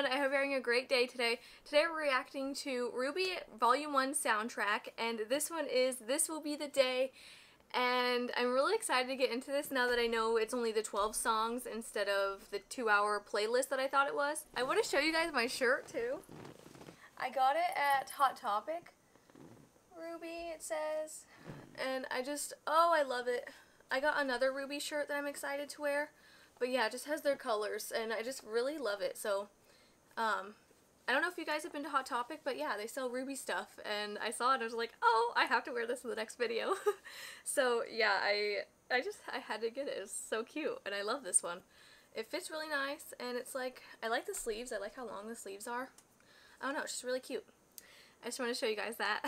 everyone, I hope you're having a great day today. Today we're reacting to RWBY Volume 1 soundtrack, and this one is This Will Be the Day, and I'm really excited to get into this now that I know it's only the 12 songs instead of the 2-hour playlist that I thought it was. I want to show you guys my shirt too. I got it at Hot Topic. RWBY it says, and I love it. I got another RWBY shirt that I'm excited to wear. But yeah, it just has their colors, and I just really love it. So, I don't know if you guys have been to Hot Topic, but yeah, they sell RWBY stuff, and I saw it and I was like, oh, I have to wear this in the next video. So yeah, I had to get it. It's so cute, and I love this one. It fits really nice, and it's like, I like the sleeves. I like how long the sleeves are. I don't know, it's just really cute. I just want to show you guys that.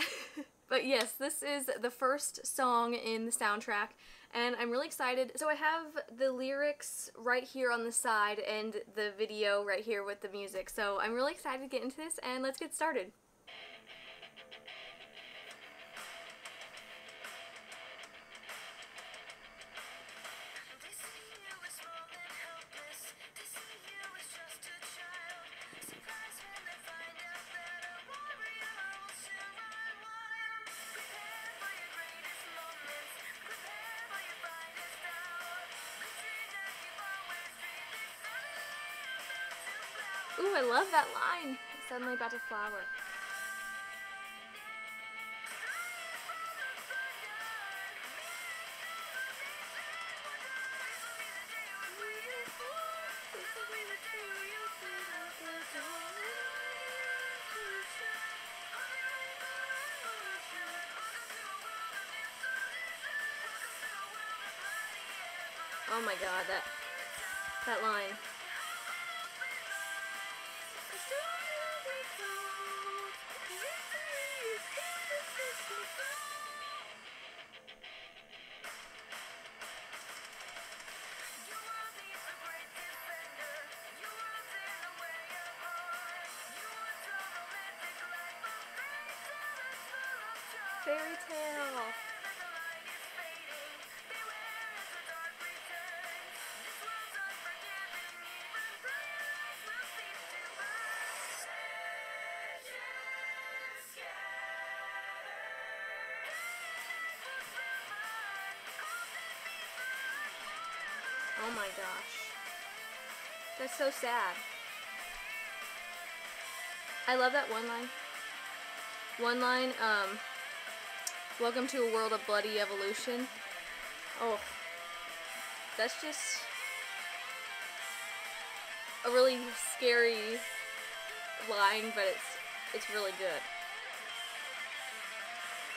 But yes, this is the first song in the soundtrack, and I'm really excited. So I have the lyrics right here on the side and the video right here with the music. So I'm really excited to get into this, and let's get started. Ooh, I love that line. Suddenly about to flower. Oh my god, that line. Fairy tale. Oh my gosh. That's so sad. I love that one line. Welcome to a world of bloody evolution. Oh, that's just a really scary line, but it's really good.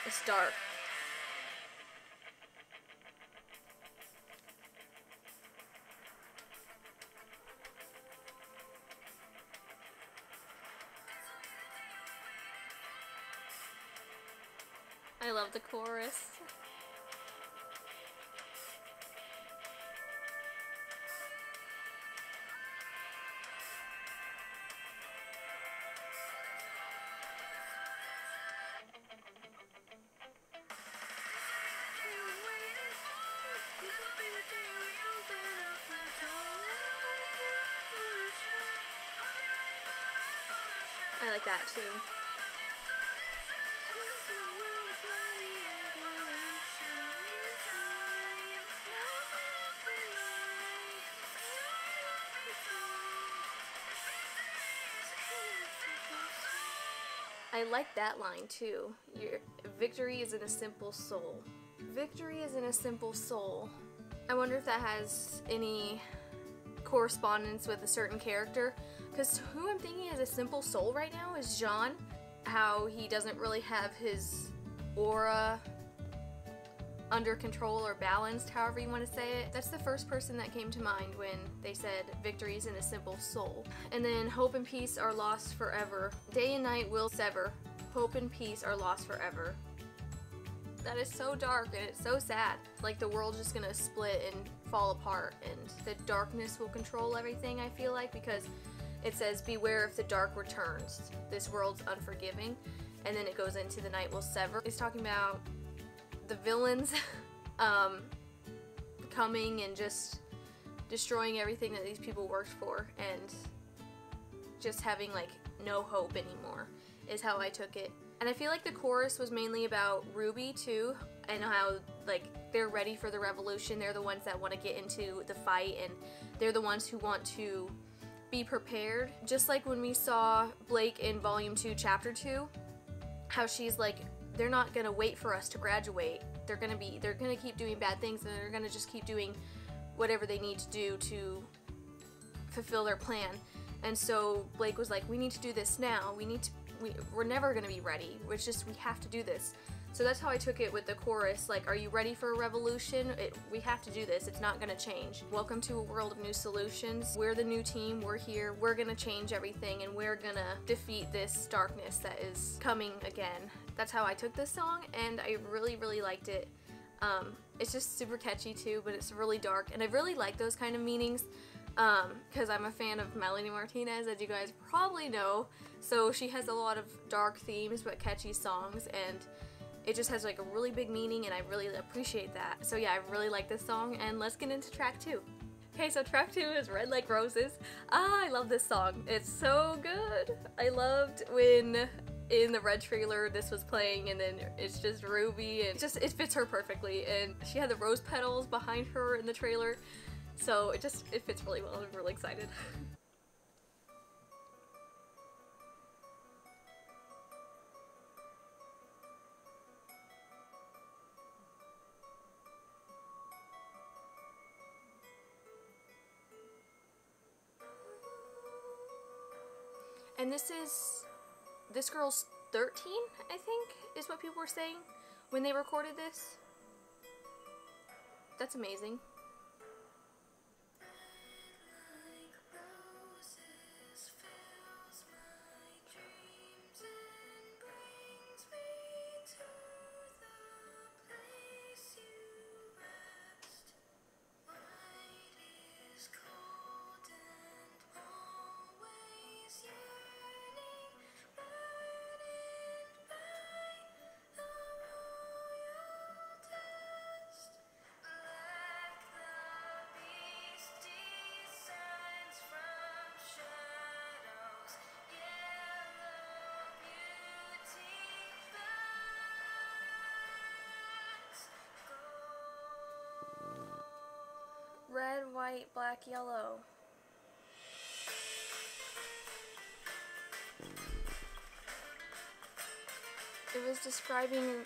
It's dark. I love the chorus. I like that too. I like that line too. Your victory is in a simple soul. Victory is in a simple soul. I wonder if that has any correspondence with a certain character, because who I'm thinking is a simple soul right now is John. How he doesn't really have his aura under control or balanced, however you want to say it. That's the first person that came to mind when they said victory is in a simple soul. And then hope and peace are lost forever. Day and night will sever. Hope and peace are lost forever. That is so dark, and it's so sad. Like the world's just gonna split and fall apart, and the darkness will control everything, I feel like, because it says beware if the dark returns. This world's unforgiving. And then it goes into the night will sever. It's talking about the villains coming and just destroying everything that these people worked for, and just having like no hope anymore, is how I took it. And I feel like the chorus was mainly about RWBY too, and how like they're ready for the revolution. They're the ones that want to get into the fight, and they're the ones who want to be prepared. Just like when we saw Blake in Volume 2, Chapter 2, how she's like, they're not gonna wait for us to graduate. They're gonna keep doing bad things, and they're gonna just keep doing whatever they need to do to fulfill their plan. And so Blake was like, we need to do this now. We're never gonna be ready. It's just, we have to do this. So that's how I took it with the chorus, like, are you ready for a revolution? We have to do this, it's not gonna change. Welcome to a world of new solutions. We're the new team, we're here, we're gonna change everything, and we're gonna defeat this darkness that is coming again. That's how I took this song, and I really, really liked it. It's just super catchy too, but it's really dark, and I really like those kind of meanings, because I'm a fan of Melanie Martinez, as you guys probably know. So she has a lot of dark themes but catchy songs, and it just has like a really big meaning, and I really appreciate that. So yeah, I really like this song, and let's get into track 2. Okay, so track 2 is Red Like Roses. I love this song. It's so good. I loved when in the Red trailer this was playing, and then it's just RWBY, and it fits her perfectly, and she had the rose petals behind her in the trailer, so it fits really well. I'm really excited. And this girl's 13, I think, is what people were saying when they recorded this. That's amazing. Red, white, black, yellow. It was describing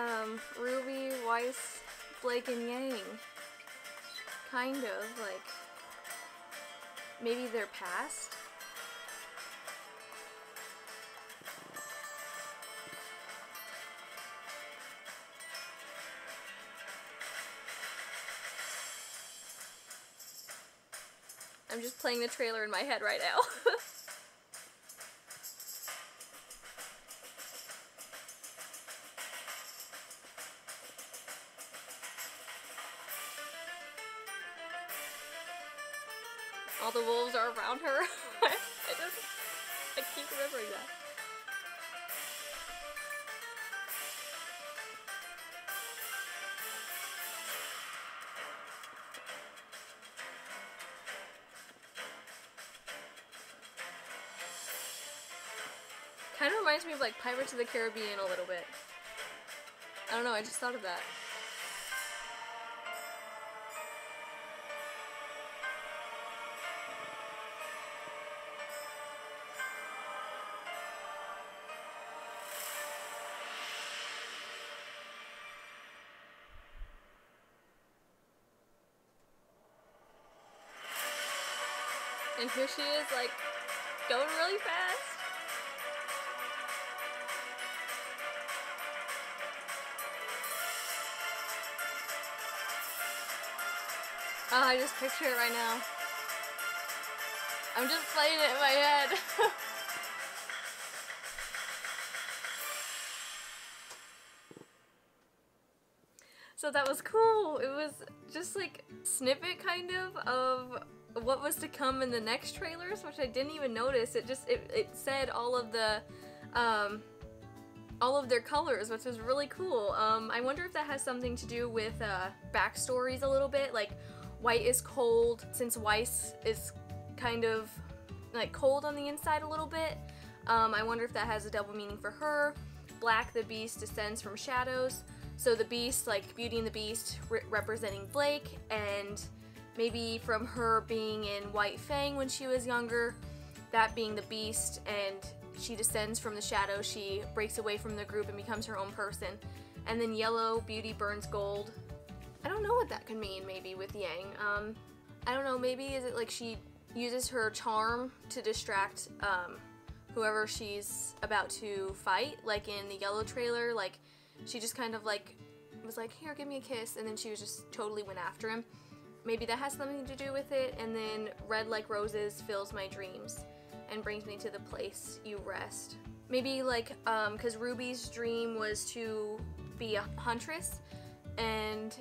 RWBY, Weiss, Blake, and Yang. Kind of, like, maybe their past? I'm just playing the trailer in my head right now. All the wolves are around her. I keep remembering that. Kind of reminds me of like Pirates of the Caribbean a little bit. I don't know, I just thought of that. And here she is, like, going really fast. Oh, I just picture it right now. I'm just playing it in my head. So that was cool. It was just like snippet kind of what was to come in the next trailers, which I didn't even notice. It said all of their colors, which was really cool. I wonder if that has something to do with backstories a little bit, like White is cold, since Weiss is kind of like cold on the inside a little bit. I wonder if that has a double meaning for her. Black, the beast descends from shadows. So the beast, like Beauty and the Beast, representing Blake, and maybe from her being in White Fang when she was younger, that being the beast, and she descends from the shadow, she breaks away from the group and becomes her own person. And then yellow, Beauty burns gold. I don't know what that could mean, maybe, with Yang. I don't know, maybe is it like she uses her charm to distract whoever she's about to fight, like in the yellow trailer, like she just kind of like was like, here, give me a kiss, and then she was just totally went after him. Maybe that has something to do with it. And then red like roses fills my dreams and brings me to the place you rest. Maybe like because Ruby's dream was to be a huntress and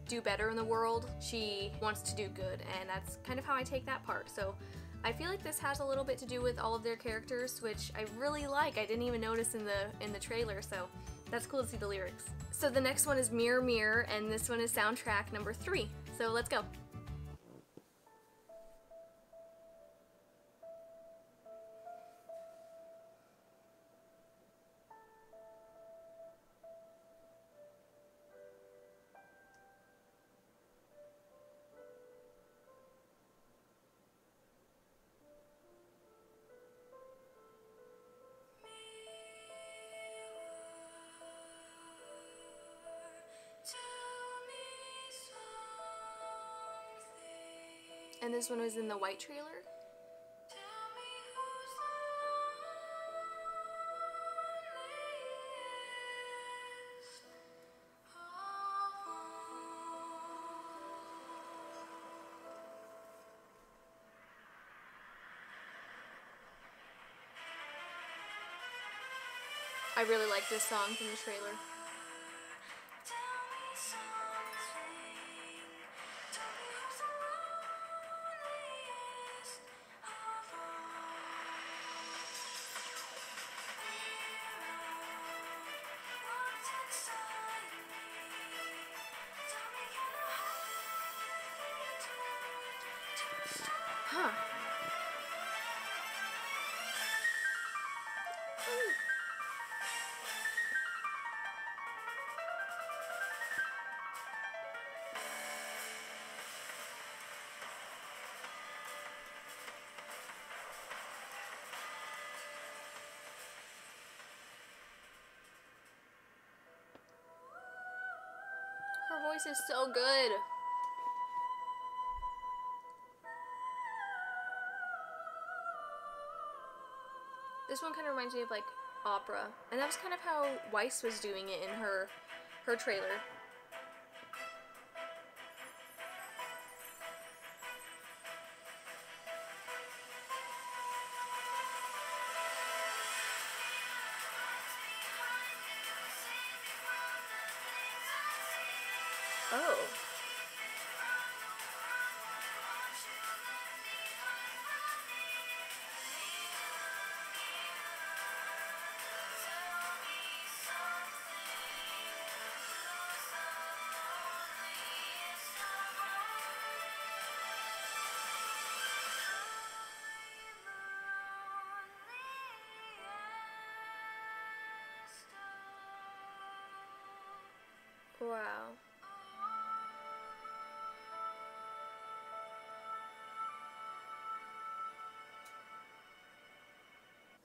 do better in the world. She wants to do good, and that's kind of how I take that part. So I feel like this has a little bit to do with all of their characters, which I really like. I didn't even notice in the trailer, so that's cool to see the lyrics. So the next one is Mirror Mirror, and this one is soundtrack number 3. So let's go. And this one was in the White trailer. I really like this song from the trailer. Huh. Her voice is so good. This one kind of reminds me of like opera, and that was kind of how Weiss was doing it in her trailer. Oh. Wow.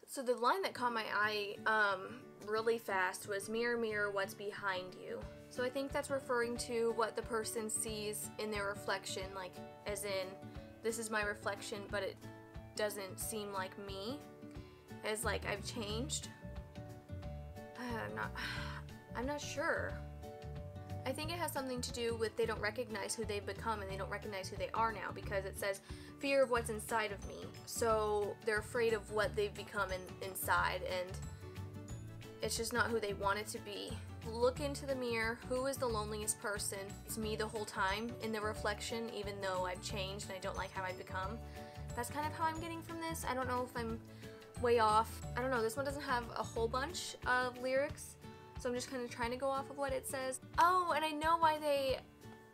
So the line that caught my eye really fast was, mirror, mirror, what's behind you? So I think that's referring to what the person sees in their reflection, like as in, this is my reflection, but it doesn't seem like me, as like I've changed. I'm not sure. I think it has something to do with they don't recognize who they've become, and they don't recognize who they are now, because it says fear of what's inside of me. So they're afraid of what they've become inside, and it's just not who they want it to be. Look into the mirror. Who is the loneliest person? It's me the whole time in the reflection, even though I've changed and I don't like how I've become. That's kind of how I'm getting from this. I don't know if I'm way off. I don't know. This one doesn't have a whole bunch of lyrics, so I'm just kind of trying to go off of what it says. Oh, and I know why they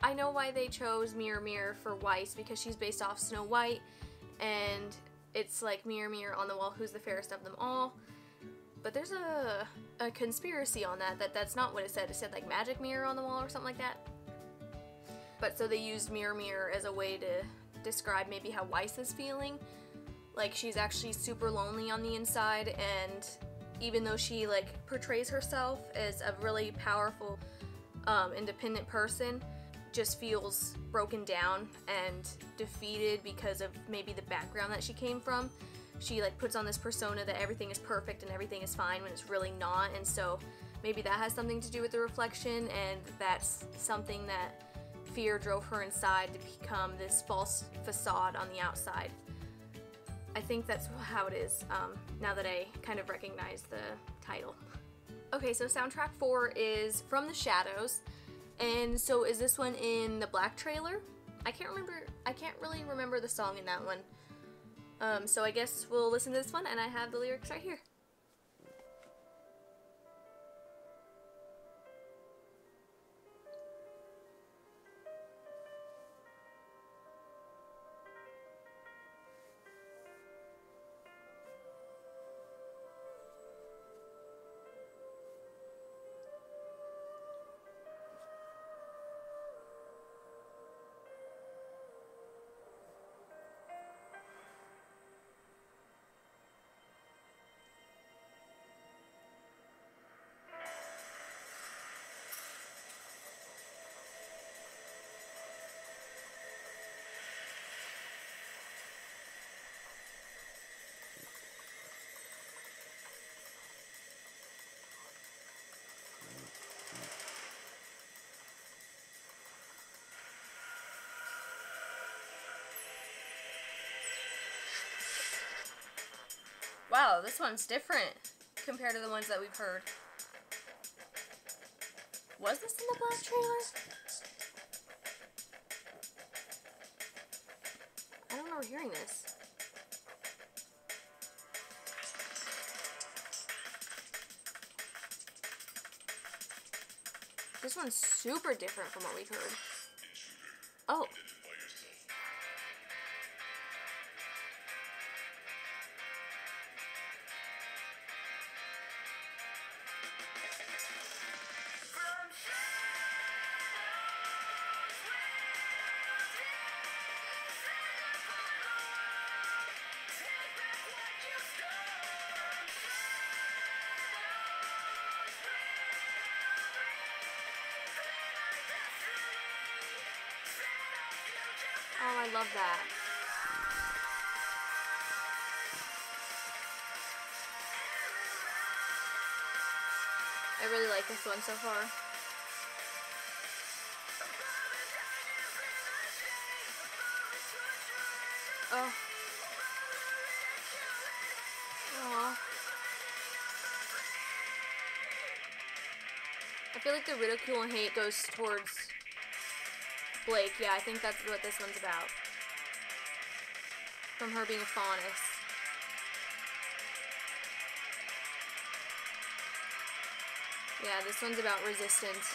I know why they chose Mirror Mirror for Weiss, because she's based off Snow White, and it's like mirror, mirror on the wall, who's the fairest of them all. But there's a conspiracy on that's not what it said. It said like magic mirror on the wall or something like that. But so they used mirror, mirror as a way to describe maybe how Weiss is feeling. Like she's actually super lonely on the inside, and even though she like portrays herself as a really powerful, independent person, just feels broken down and defeated because of maybe the background that she came from. She like puts on this persona that everything is perfect and everything is fine when it's really not, and so maybe that has something to do with the reflection, and that's something that fear drove her inside to become this false facade on the outside. I think that's how it is, now that I kind of recognize the title. Okay, so soundtrack 4 is From the Shadows, and so is this one in the black trailer? I can't really remember the song in that one. So I guess we'll listen to this one, and I have the lyrics right here. Wow, this one's different compared to the ones that we've heard. Was this in the black trailer? I don't remember hearing this. This one's super different from what we've heard. Oh. Oh, I love that. I really like this one so far. Oh. Aww. I feel like the ridicule and hate goes towards Blake. Yeah, I think that's what this one's about. From her being a faunus. Yeah, this one's about resistance.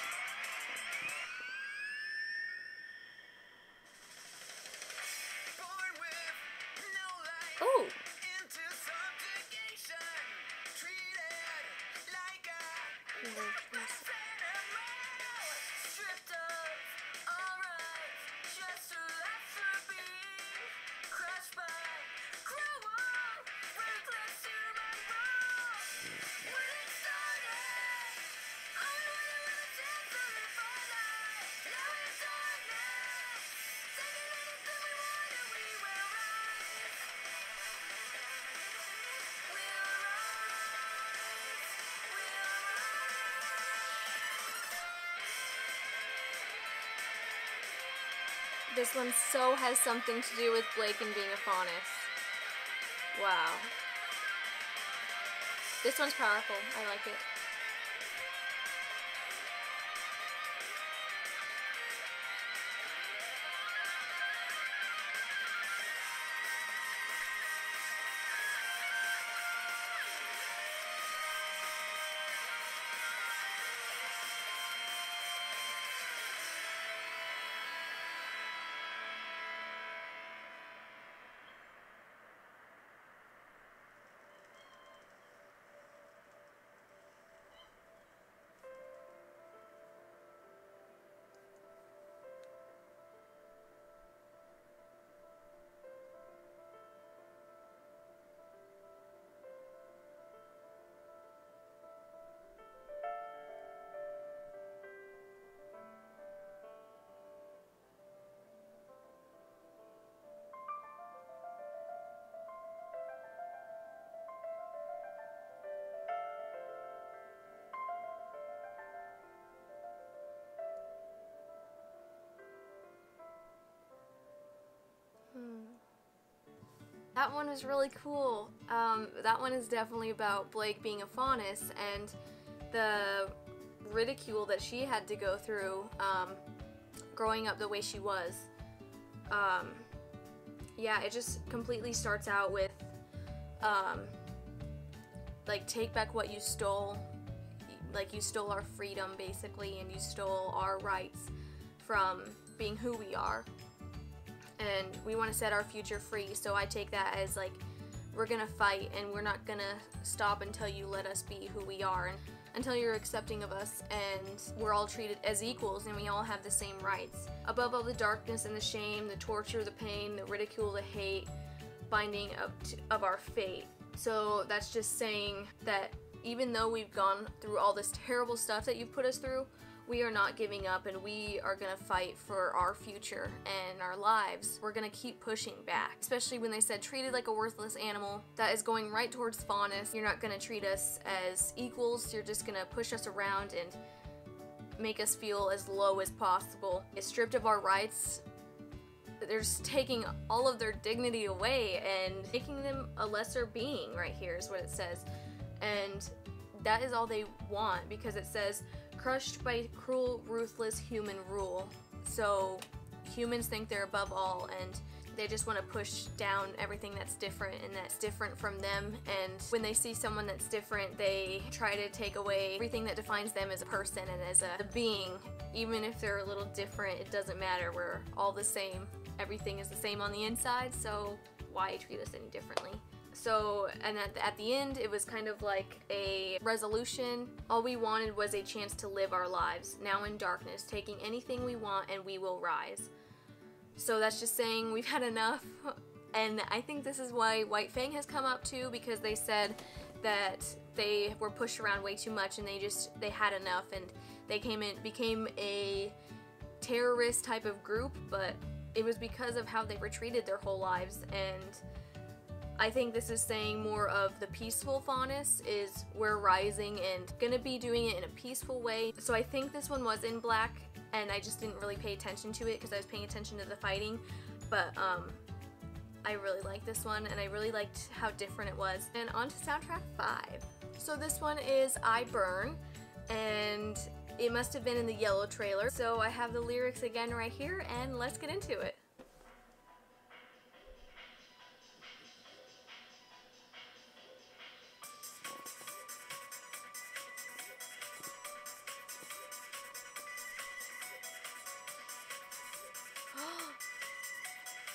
Oh! This one so has something to do with Blake and being a faunus. Wow. This one's powerful. I like it. That one was really cool. That one is definitely about Blake being a faunus and the ridicule that she had to go through growing up the way she was. Yeah, it just completely starts out with like, take back what you stole. Like, you stole our freedom, basically, and you stole our rights from being who we are. And we want to set our future free, so I take that as, like, we're gonna fight, and we're not gonna stop until you let us be who we are, and until you're accepting of us, and we're all treated as equals, and we all have the same rights. Above all the darkness and the shame, the torture, the pain, the ridicule, the hate, binding of our fate. So that's just saying that even though we've gone through all this terrible stuff that you've put us through, we are not giving up, and we are gonna fight for our future and our lives. We're gonna keep pushing back, especially when they said treated like a worthless animal. That is going right towards faunus. You're not gonna treat us as equals. You're just gonna push us around and make us feel as low as possible. It's stripped of our rights. They're just taking all of their dignity away and making them a lesser being. Right here is what it says. And that is all they want, because it says crushed by cruel, ruthless human rule. So humans think they're above all, and they just want to push down everything that's different and that's different from them. And when they see someone that's different, they try to take away everything that defines them as a person and as a being. Even if they're a little different, it doesn't matter. We're all the same. Everything is the same on the inside, so why treat us any differently? So, and at the end, it was kind of like a resolution. All we wanted was a chance to live our lives, now in darkness, taking anything we want, and we will rise. So that's just saying we've had enough. And I think this is why White Fang has come up too, because they said that they were pushed around way too much, and they had enough, and they became a terrorist type of group, but it was because of how they were treated their whole lives. And I think this is saying more of the peaceful faunus is we're rising and gonna be doing it in a peaceful way. So I think this one was in black, and I just didn't really pay attention to it because I was paying attention to the fighting. But I really liked this one, and I really liked how different it was. And on to soundtrack 5. So this one is I Burn, and it must have been in the yellow trailer. So I have the lyrics again right here, and let's get into it.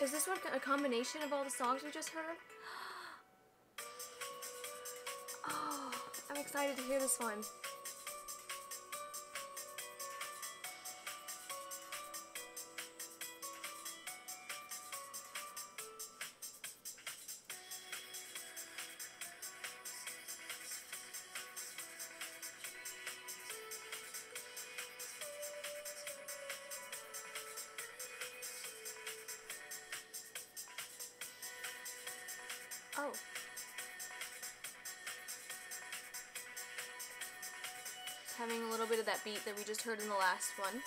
Is this one a combination of all the songs we just heard? Oh, I'm excited to hear this one. Oh. Just having a little bit of that beat that we just heard in the last one.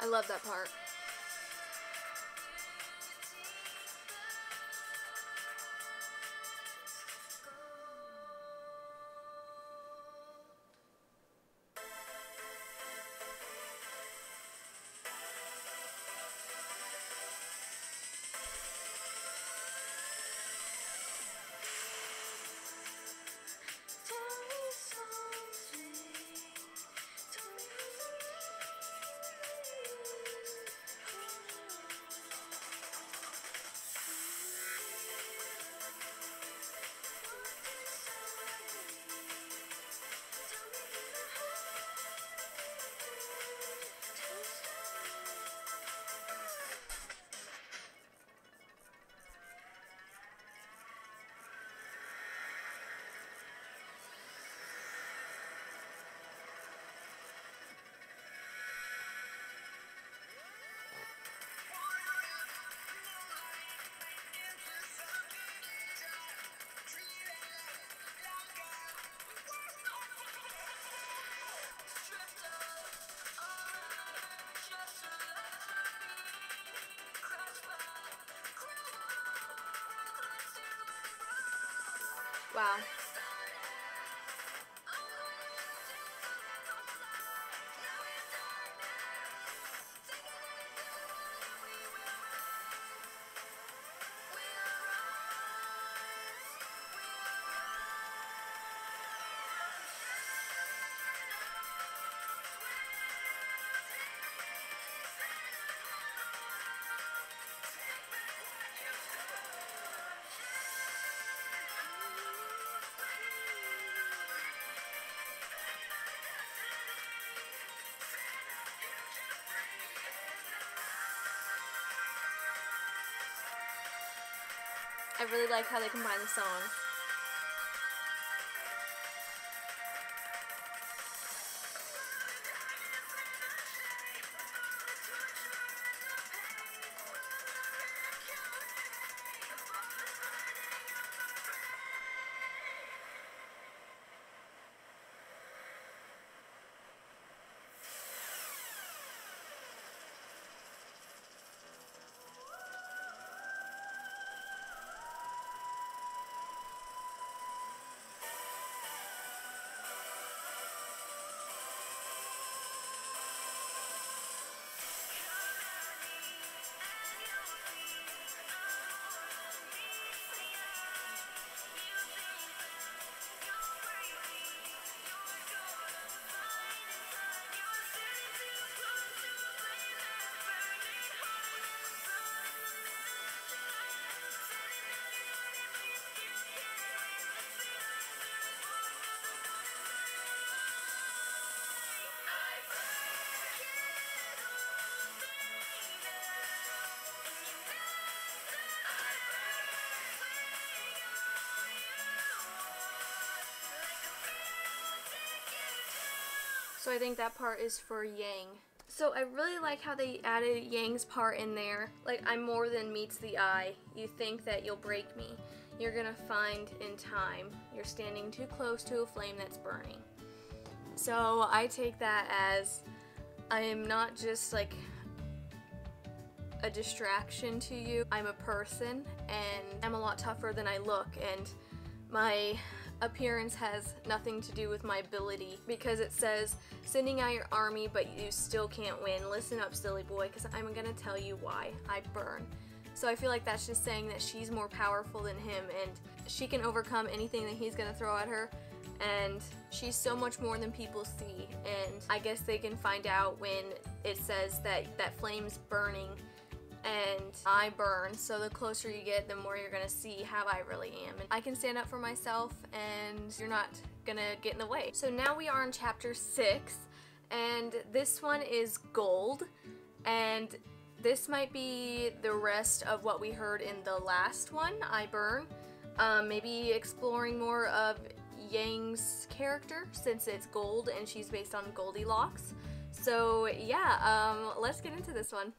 I love that part. Wow. I really like how they combine the songs. So I think that part is for Yang. So I really like how they added Yang's part in there. Like, I'm more than meets the eye. You think that you'll break me. You're gonna find in time. You're standing too close to a flame that's burning. So I take that as I am not just like a distraction to you. I'm a person and I'm a lot tougher than I look, and my appearance has nothing to do with my ability, because it says sending out your army but you still can't win. Listen up, silly boy, because I'm gonna tell you why. I burn. So I feel like that's just saying that she's more powerful than him and she can overcome anything that he's gonna throw at her, and she's so much more than people see. And I guess they can find out when it says that flame's burning and I burn, so the closer you get, the more you're gonna see how I really am. And I can stand up for myself and you're not gonna get in the way. So now we are in chapter 6, and this one is gold, and this might be the rest of what we heard in the last one, I burn. Maybe exploring more of Yang's character, since it's gold and she's based on Goldilocks. So yeah, let's get into this one.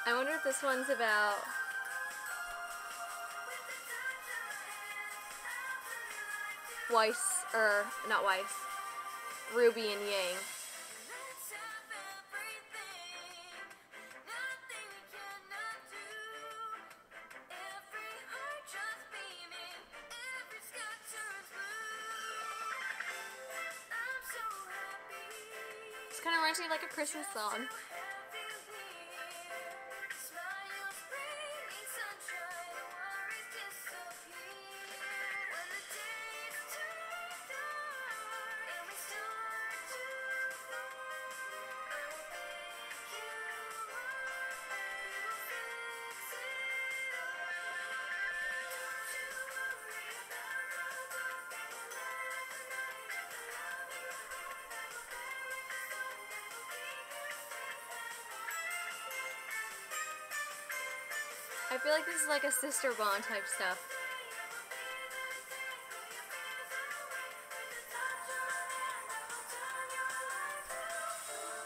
I wonder if this one's about Weiss, or not Weiss, Ruby and Yang. kind of reminds me of like a Christmas song. I feel like this is like a sister bond type stuff.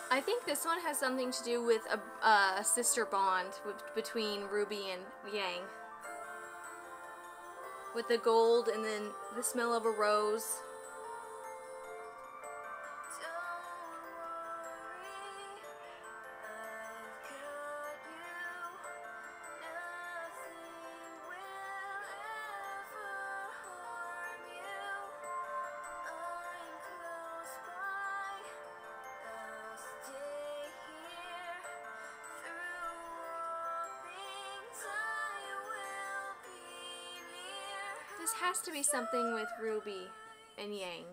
I think this one has something to do with a sister bond between Ruby and Yang. With the gold and then the smell of a rose. This has to be something with Ruby and Yang.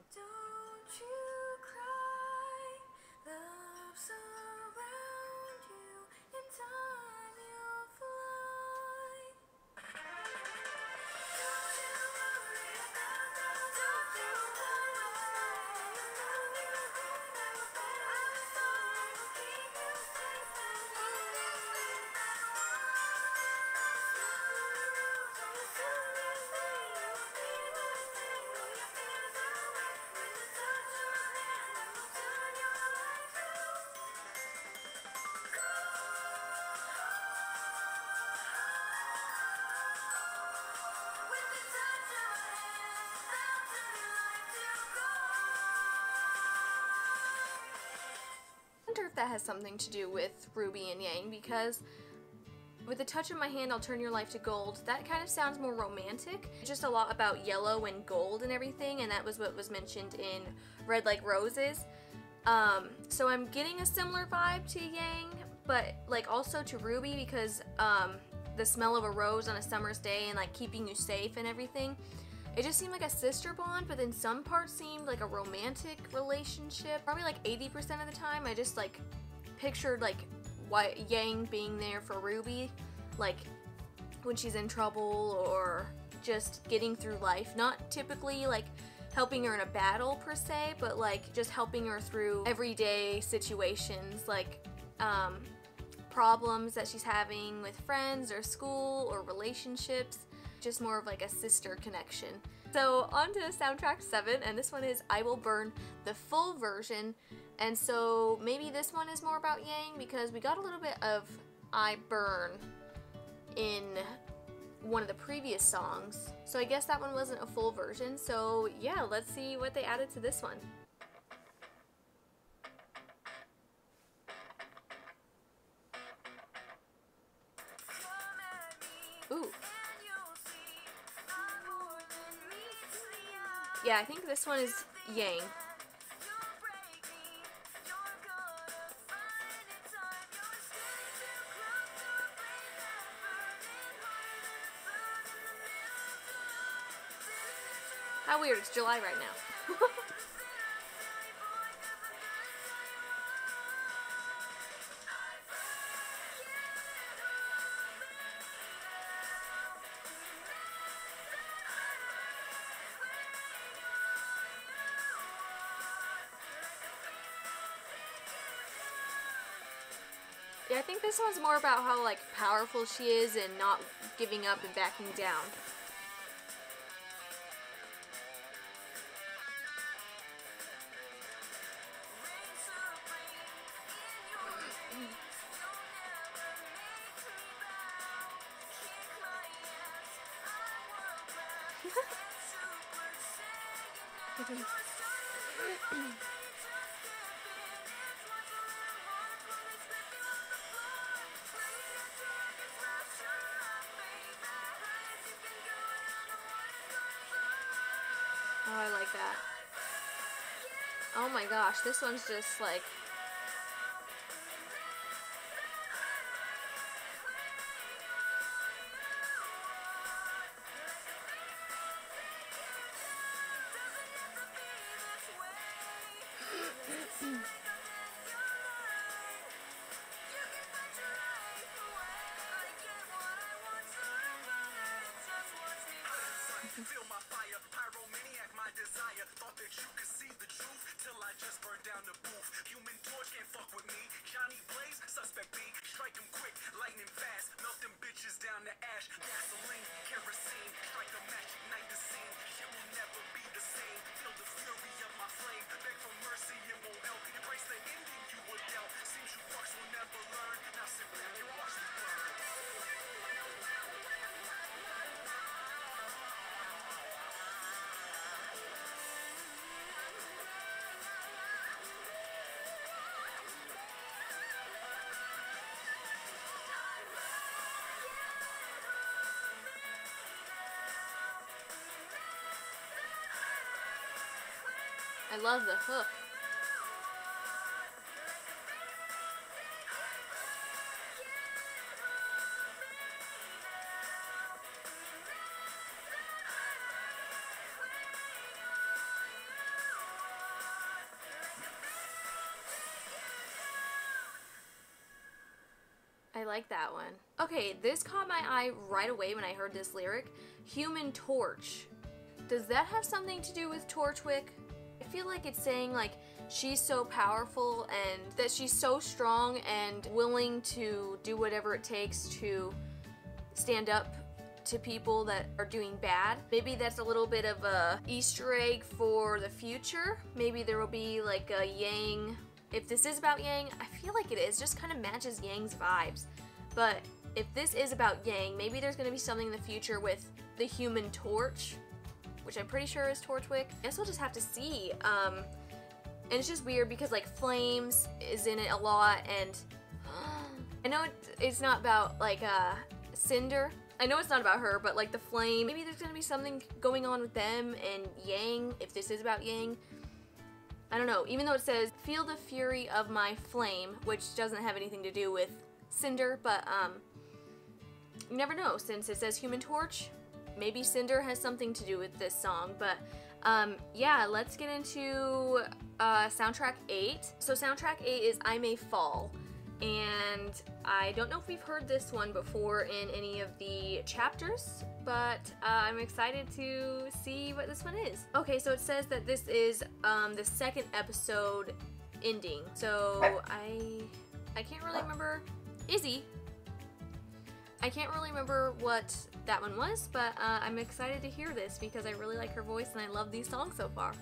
I wonder if that has something to do with Ruby and Yang, because with the touch of my hand I'll turn your life to gold, that kind of sounds more romantic. Just a lot about yellow and gold and everything, and that was what was mentioned in Red Like Roses. So I'm getting a similar vibe to Yang, but like also to Ruby, because the smell of a rose on a summer's day and like keeping you safe and everything. It just seemed like a sister bond, but then some parts seemed like a romantic relationship. Probably like 80% of the time I just like pictured like Yang being there for Ruby, like when she's in trouble or just getting through life. Not typically like helping her in a battle per se, but like just helping her through everyday situations, like problems that she's having with friends or school or relationships. Just more of like a sister connection. So on to soundtrack 7, and this one is I Will Burn, the full version. And so maybe this one is more about Yang, because we got a little bit of I Burn in one of the previous songs. So I guess that one wasn't a full version. So yeah, let's see what they added to this one. Ooh. Yeah, I think this one is Yang. How weird, it's July right now. Yeah, I think this one's more about how like powerful she is and not giving up and backing down. Oh, I like that. Oh my gosh, this one's just like Feel my fire, pyromaniac, my desire. Thought that you could see the truth till I just burned down the booth. Human Torch can't fuck with me. Johnny Blaze, suspect B. Strike him quick, lightning fast. Melt them bitches down to ash. Gasoline, kerosene. Strike a match, ignite the scene. Shit will never be the same. Feel the fury of my flame. Beg for mercy, it won't help. Embrace the ending you were dealt. Seems you fucks will never learn. Now sit back and watch me burn. I love the hook. I like that one. Okay, this caught my eye right away when I heard this lyric. Human Torch. Does that have something to do with Torchwick? I feel like it's saying like she's so powerful and that she's so strong and willing to do whatever it takes to stand up to people that are doing bad. Maybe that's a little bit of a Easter egg for the future. Maybe there will be like a Yang. If this is about Yang, I feel like it is. Just kind of matches Yang's vibes. But if this is about Yang, maybe there's going to be something in the future with the Human Torch, which I'm pretty sure is Torchwick. I guess we'll just have to see. And it's just weird because like Flames is in it a lot, and I know it's not about like Cinder. I know it's not about her, but like the Flame. Maybe there's gonna be something going on with them and Yang, if this is about Yang. I don't know. Even though it says, feel the fury of my flame, which doesn't have anything to do with Cinder, but you never know since it says Human Torch. Maybe Cinder has something to do with this song, but yeah, let's get into soundtrack 8. So soundtrack 8 is I May Fall, and I don't know if we've heard this one before in any of the chapters, but I'm excited to see what this one is. Okay, so it says that this is the second episode ending, so I can't really remember. Izzy, I can't really remember what that one was, but I'm excited to hear this because I really like her voice and I love these songs so far.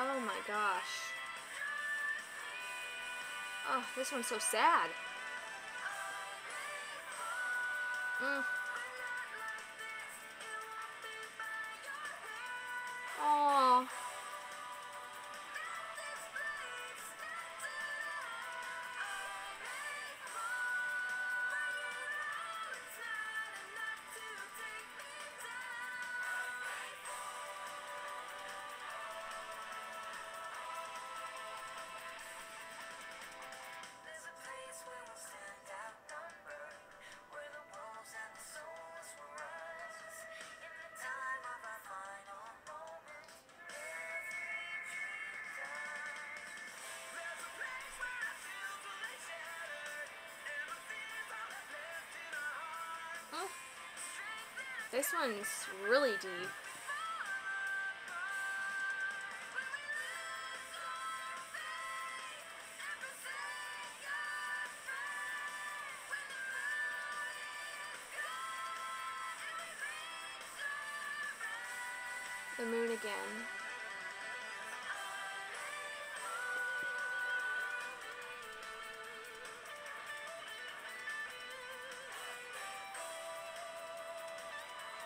Oh my gosh. Oh, this one's so sad. Oh. This one's really deep. The moon again.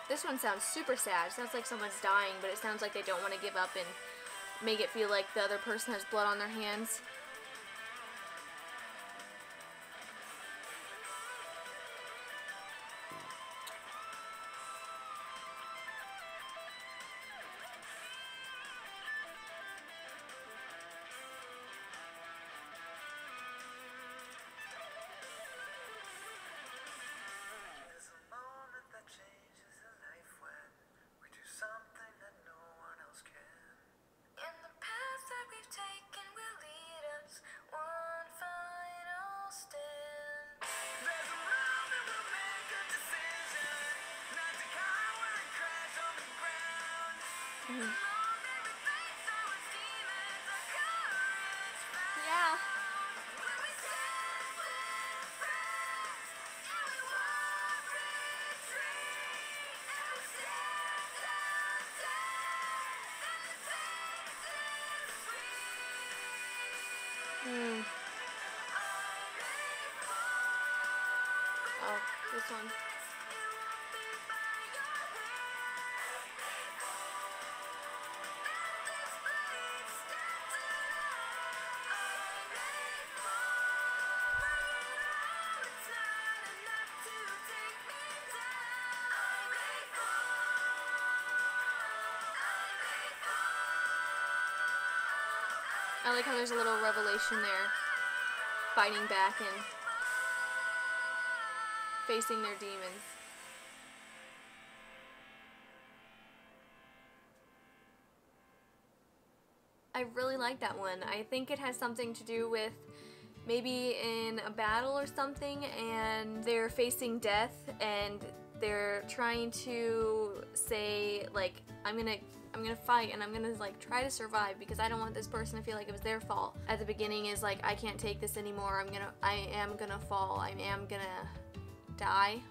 This one sounds super sad. It sounds like someone's dying, but it sounds like they don't want to give up and make it feel like the other person has blood on their hands. Yeah. Oh, this one. I like how there's a little revelation there, fighting back and facing their demons. I really like that one. I think it has something to do with maybe in a battle or something, and they're facing death and they're trying to say, like, I'm gonna fight and I'm gonna like try to survive because I don't want this person to feel like it was their fault. At the beginning is like, I can't take this anymore, I am gonna fall, I am gonna die.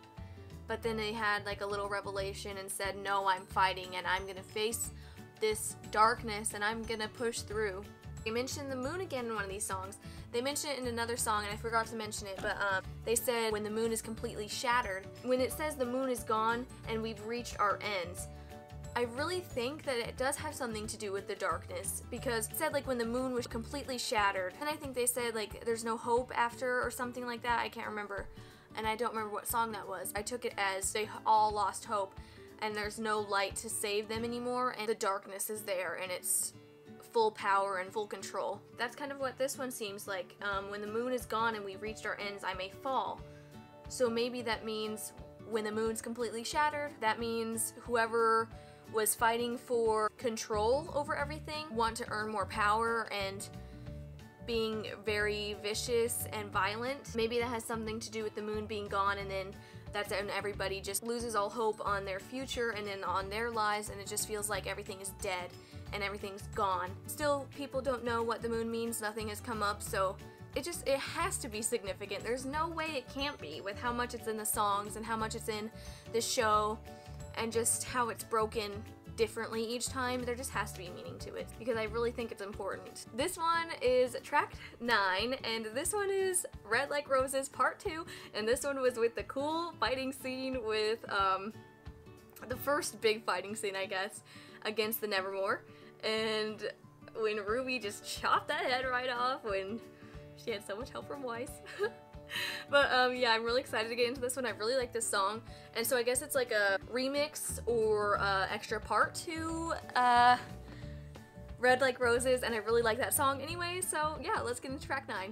But then they had like a little revelation and said, no, I'm fighting and I'm gonna face this darkness and I'm gonna push through. They mentioned the moon again in one of these songs. They mentioned it in another song and I forgot to mention it, but they said when the moon is completely shattered. When it says the moon is gone and we've reached our ends, I really think that it does have something to do with the darkness, because it said like when the moon was completely shattered, and I think they said like there's no hope after or something like that. I can't remember, and I don't remember what song that was. I took it as they all lost hope and there's no light to save them anymore and the darkness is there and it's full power and full control. That's kind of what this one seems like. When the moon is gone and we've reached our ends, I may fall. So maybe that means when the moon's completely shattered, that means whoever was fighting for control over everything, want to earn more power and being very vicious and violent. Maybe that has something to do with the moon being gone, and then that's when everybody just loses all hope on their future and then on their lives, and it just feels like everything is dead and everything's gone. Still, people don't know what the moon means, nothing has come up, so it has to be significant. There's no way it can't be with how much it's in the songs and how much it's in the show and just how it's broken differently each time. There just has to be meaning to it because I really think it's important. This one is track 9 and this one is Red Like Roses Part 2, and this one was with the cool fighting scene with the first big fighting scene, I guess, against the Nevermore, and when RWBY just chopped that head right off when she had so much help from Weiss. But yeah, I'm really excited to get into this one. I really like this song, and so I guess it's like a remix or extra part to Red Like Roses, and I really like that song anyway, so yeah, let's get into track 9. I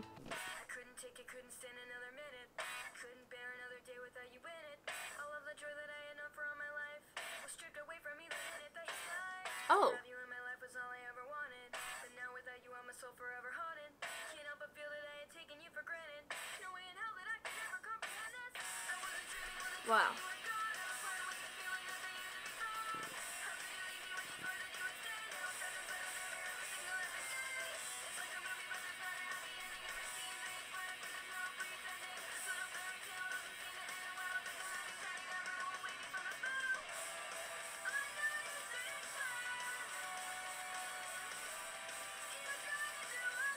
couldn't take it, couldn't stand another minute. Couldn't bear another day without you in it. All of the joy that I had known for all my life was stripped away from me the minute that you died. Oh. To have you in my life was all I ever wanted, but now without you I'm my soul forever haunted. Can't help but feel that I had taken you for granted. No way in hell that I could ever comprehend this. I wasn't dreaming when I Wow. saw you were gone. I was flooded with the feeling that they used to be gone. How could you leave me when you swore that you would stay? Now it's stuck inside of memory every single every day. It's like a movie, but there's not a happy ending. Every scene fades black and there's no pretending. This little fairy tale doesn't seem to end well. There's a many shining everyone waiting for my battle. I know you think that you tried to do what's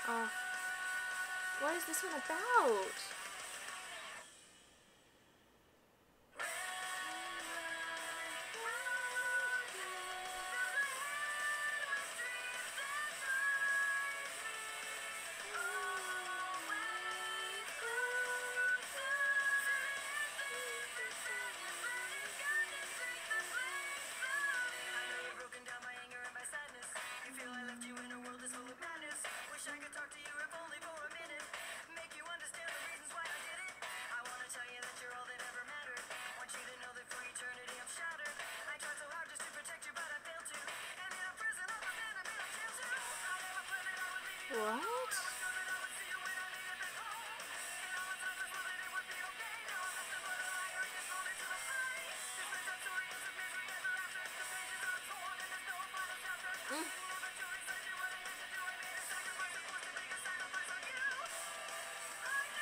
Oh. What is this one about? What?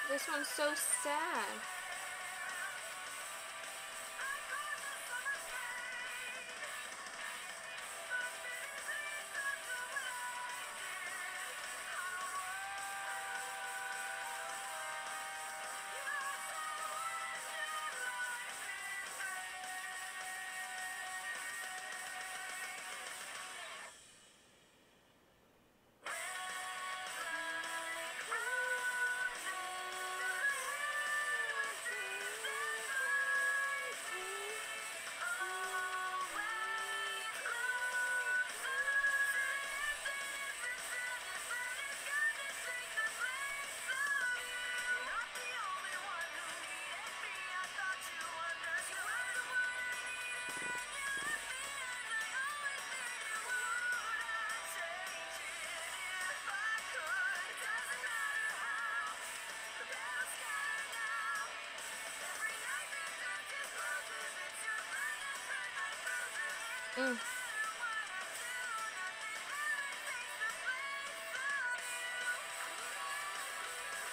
This one's so sad.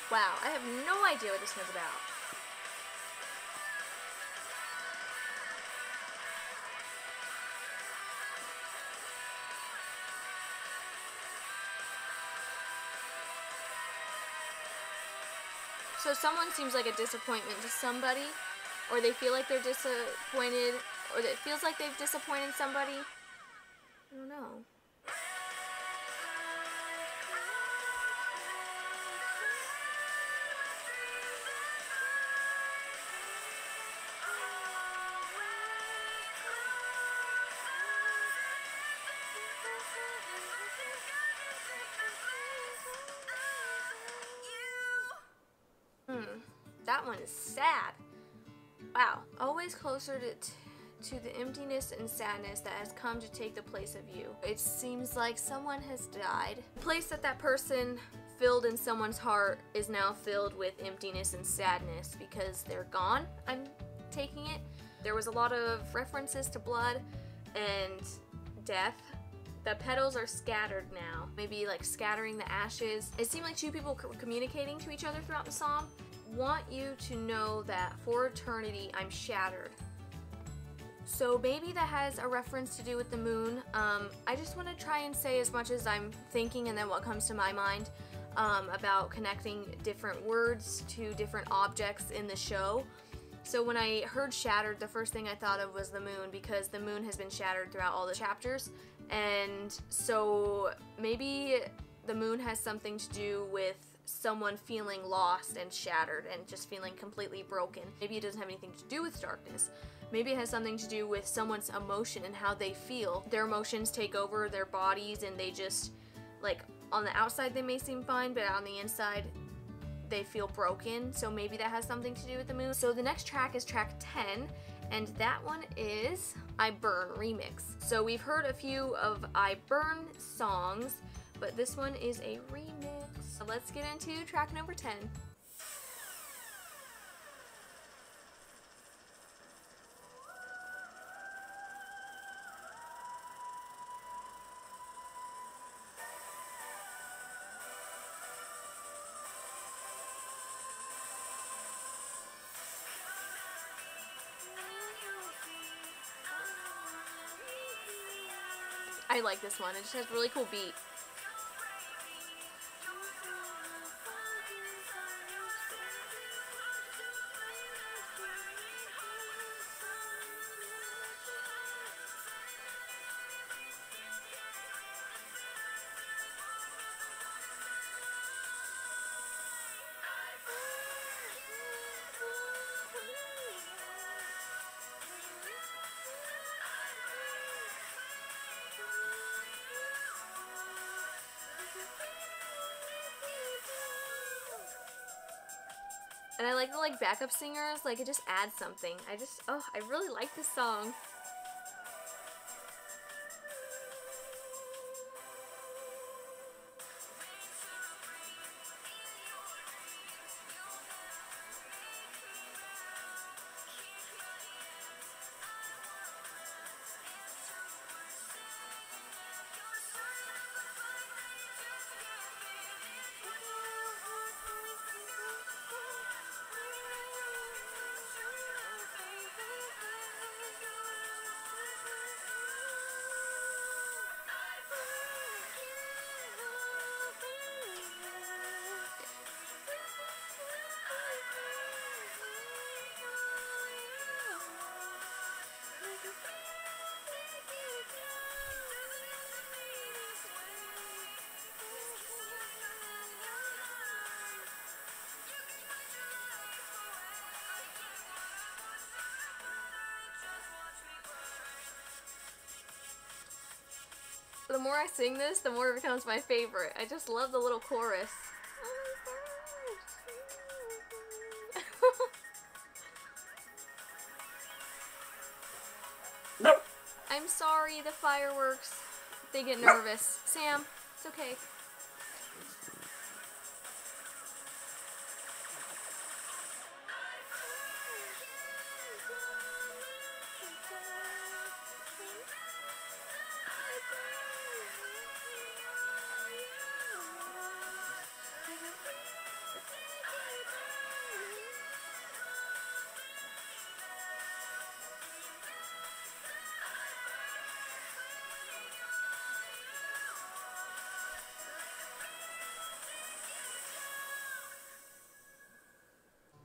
Wow, I have no idea what this one's about. So someone seems like a disappointment to somebody, or they feel like they're disappointed, or it feels like they've disappointed somebody. I don't know. That one is sad. Wow. Always closer to the emptiness and sadness that has come to take the place of you. It seems like someone has died. The place that person filled in someone's heart is now filled with emptiness and sadness because they're gone, I'm taking it. There was a lot of references to blood and death. The petals are scattered now. Maybe like scattering the ashes. It seemed like two people were communicating to each other throughout the song. Want you to know that for eternity I'm shattered. So maybe that has a reference to do with the moon. I just want to try and say as much as I'm thinking and then what comes to my mind about connecting different words to different objects in the show. So when I heard shattered, the first thing I thought of was the moon, because the moon has been shattered throughout all the chapters. And so maybe the moon has something to do with someone feeling lost and shattered and just feeling completely broken. Maybe it doesn't have anything to do with darkness. Maybe it has something to do with someone's emotion and how they feel. Their emotions take over their bodies and they just, like, on the outside they may seem fine, but on the inside they feel broken. So maybe that has something to do with the moon. So the next track is track 10, and that one is I Burn remix. So we've heard a few of I Burn songs, but this one is a remix. So let's get into track number 10. I like this one. It just has a really cool beat. And I like the backup singers, like it just adds something. I really like this song. the more I sing this, the more it becomes my favorite. I just love the little chorus. I'm sorry, the fireworks. They get nervous. Sam, it's okay.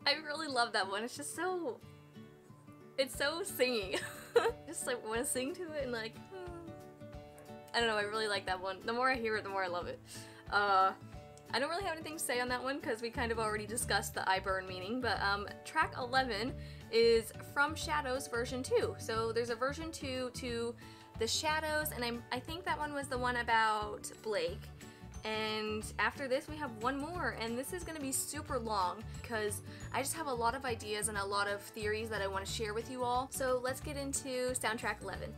I really love that one. It's just so... It's so singing. Just like want to sing to it and like... I don't know, I really like that one. The more I hear it, the more I love it. I don't really have anything to say on that one because we kind of already discussed the I burn meaning, but track 11 is From Shadows version 2. So there's a version 2 to The Shadows, and I think that one was the one about Blake. And after this we have one more, and this is going to be super long because I just have a lot of ideas and a lot of theories that I want to share with you all. So let's get into soundtrack 11.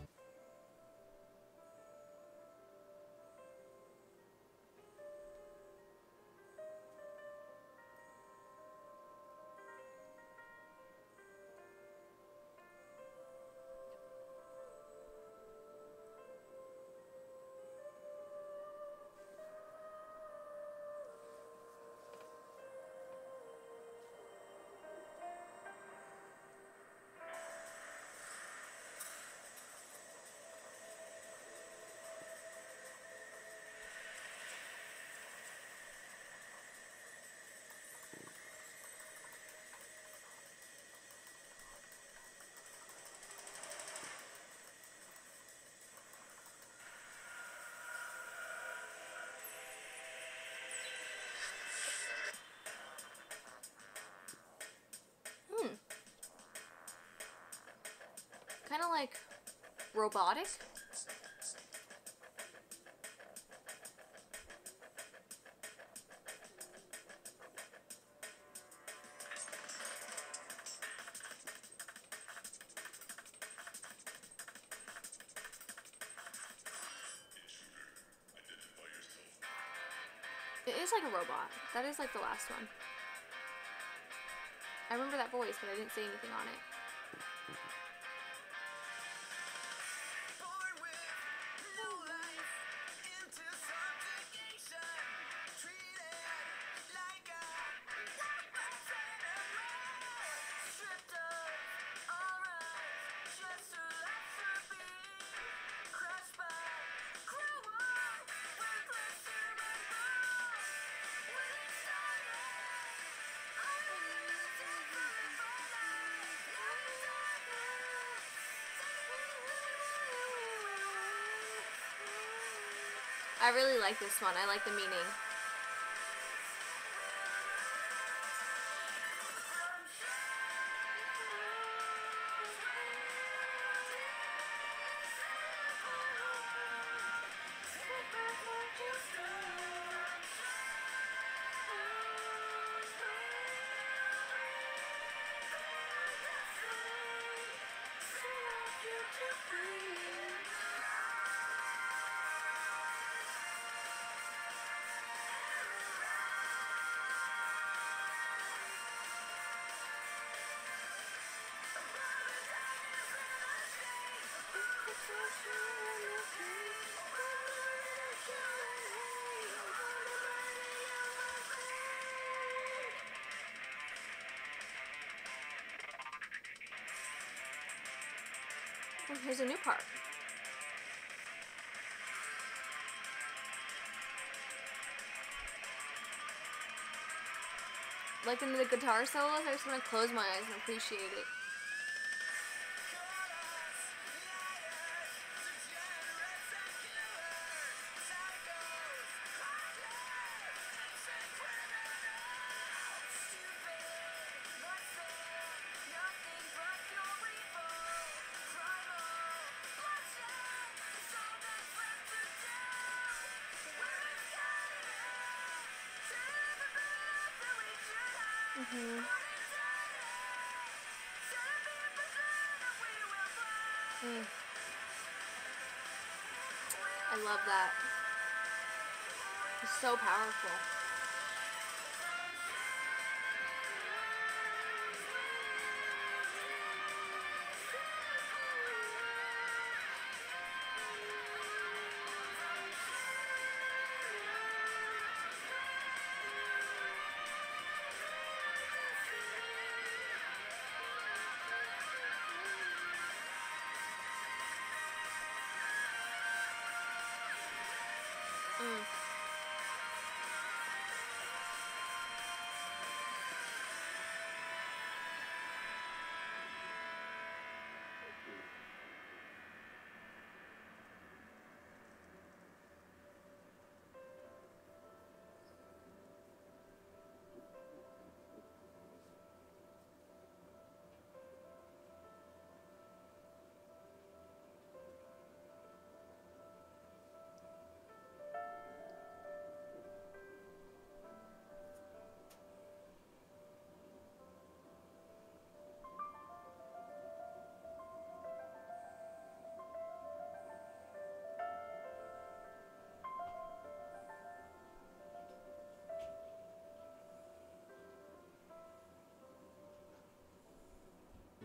Kind of like robotic. It is like a robot. That is like the last one. I remember that voice, but I didn't say anything on it. I really like this one. I like the meaning. Oh, here's a new part. Like in the guitar solos, I just want to close my eyes and appreciate it. Mm-hmm. Mm. I love that. It's so powerful. Mm.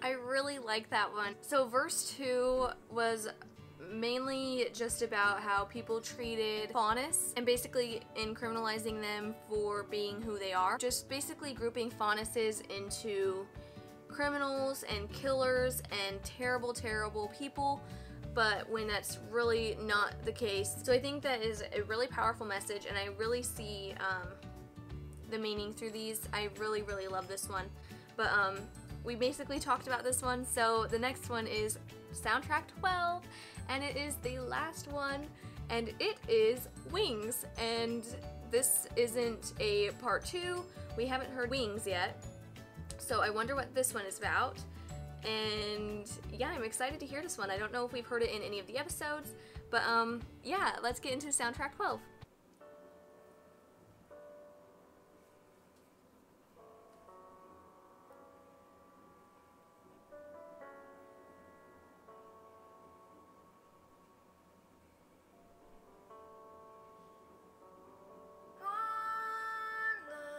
I really like that one. So verse 2 was mainly just about how people treated faunus and basically in criminalizing them for being who they are. Just basically grouping faunuses into criminals and killers and terrible, terrible people, but when that's really not the case. So I think that is a really powerful message, and I really see the meaning through these. I really, really love this one. But we basically talked about this one, so the next one is soundtrack 12, and it is the last one, and it is Wings. And this isn't a part 2. We haven't heard Wings yet, so I wonder what this one is about. And yeah, I'm excited to hear this one. I don't know if we've heard it in any of the episodes, but yeah, let's get into soundtrack 12.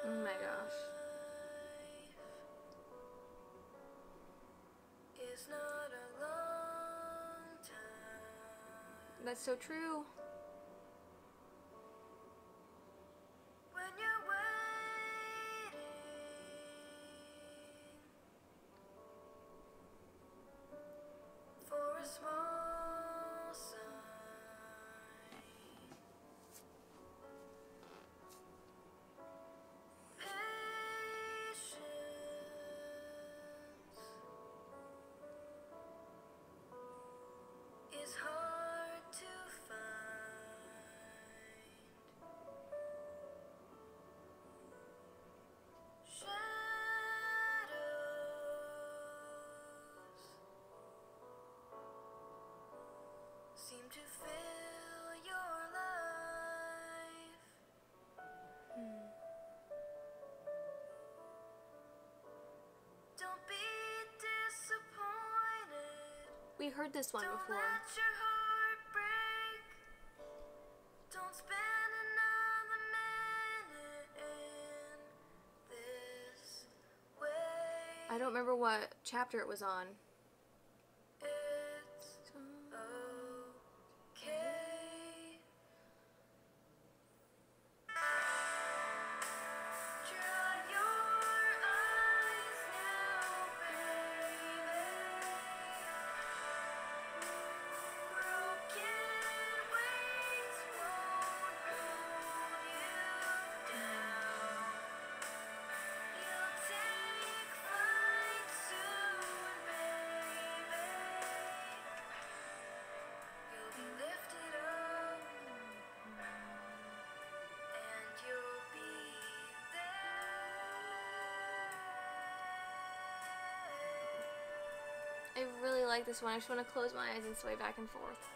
Oh my gosh. That's so true. When you're waiting for a small sign, patience is hard to find. Shadows seem to fill your life. Don't be disappointed. We heard this one Don't before. let your heart break. Don't spend another minute in this way. I don't remember what chapter it was on. It's okay. Dry your eyes now, baby. Broken wings won't hold you down. You'll take flight soon, baby. You'll be lifted up, and you'll be there. I really like this one. I just want to close my eyes and sway back and forth.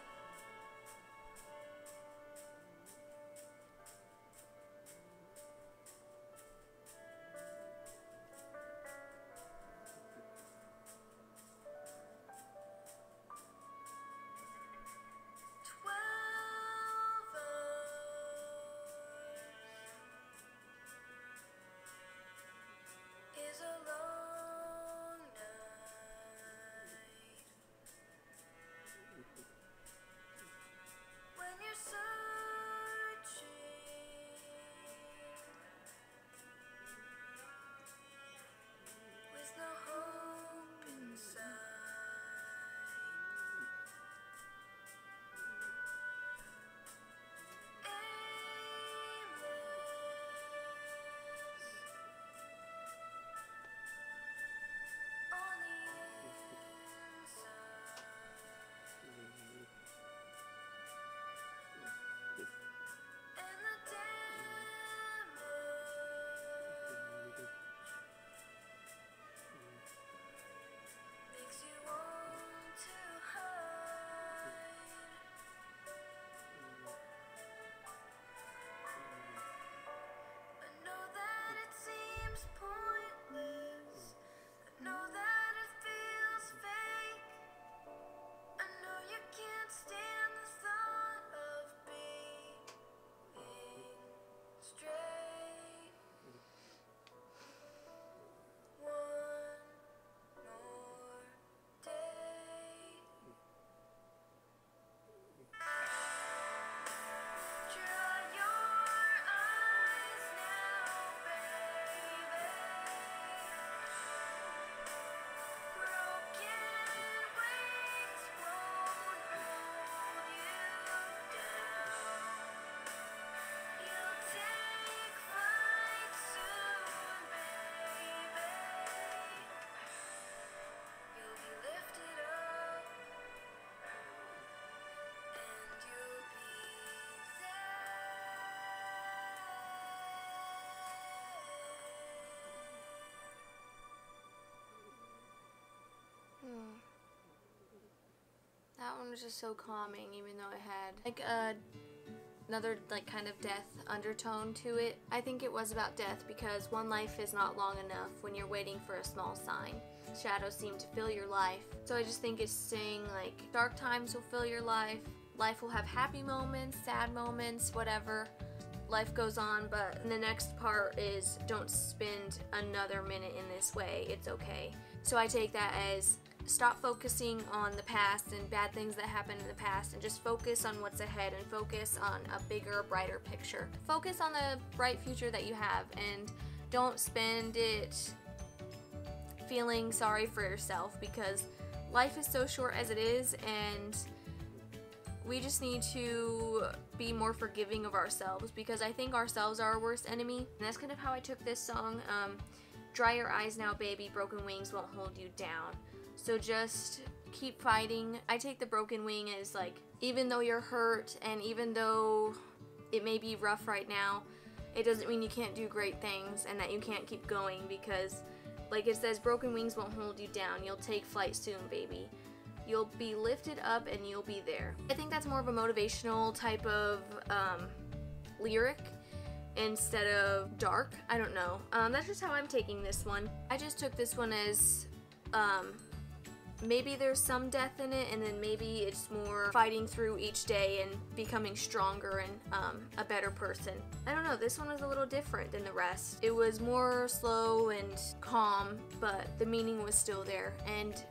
was just so calming, even though it had like another like kind of death undertone to it. I think it was about death because one life is not long enough when you're waiting for a small sign. Shadows seem to fill your life. So I just think it's saying like dark times will fill your life. Life will have happy moments, sad moments, whatever. Life goes on, but the next part is don't spend another minute in this way. It's okay. So I take that as stop focusing on the past and bad things that happened in the past and just focus on what's ahead and focus on a bigger, brighter picture. Focus on the bright future that you have and don't spend it feeling sorry for yourself because life is so short as it is, and we just need to be more forgiving of ourselves because I think ourselves are our worst enemy. And that's kind of how I took this song. Dry your eyes now, baby, broken wings won't hold you down. So just keep fighting. I take the broken wing as like, even though you're hurt and even though it may be rough right now, it doesn't mean you can't do great things and that you can't keep going because like it says, broken wings won't hold you down. You'll take flight soon, baby. You'll be lifted up and you'll be there. I think that's more of a motivational type of lyric instead of dark. I don't know. That's just how I'm taking this one. I just took this one as maybe there's some death in it, and then maybe it's more fighting through each day and becoming stronger and a better person. I don't know, this one was a little different than the rest. It was more slow and calm, but the meaning was still there. And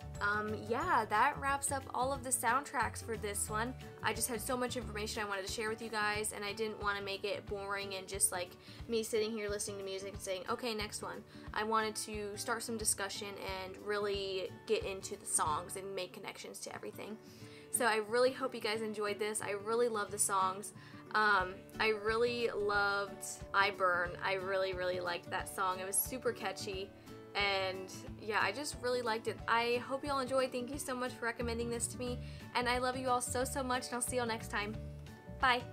yeah, that wraps up all of the soundtracks for this one. I just had so much information I wanted to share with you guys, and I didn't want to make it boring and just like me sitting here listening to music and saying, okay, next one. I wanted to start some discussion and really get into the songs and make connections to everything. So I really hope you guys enjoyed this. I really love the songs. I really loved I Burn. I really liked that song. It was super catchy. And yeah, I just really liked it. I hope you all enjoyed. Thank you so much for recommending this to me. And I love you all so much, and I'll see you all next time. Bye.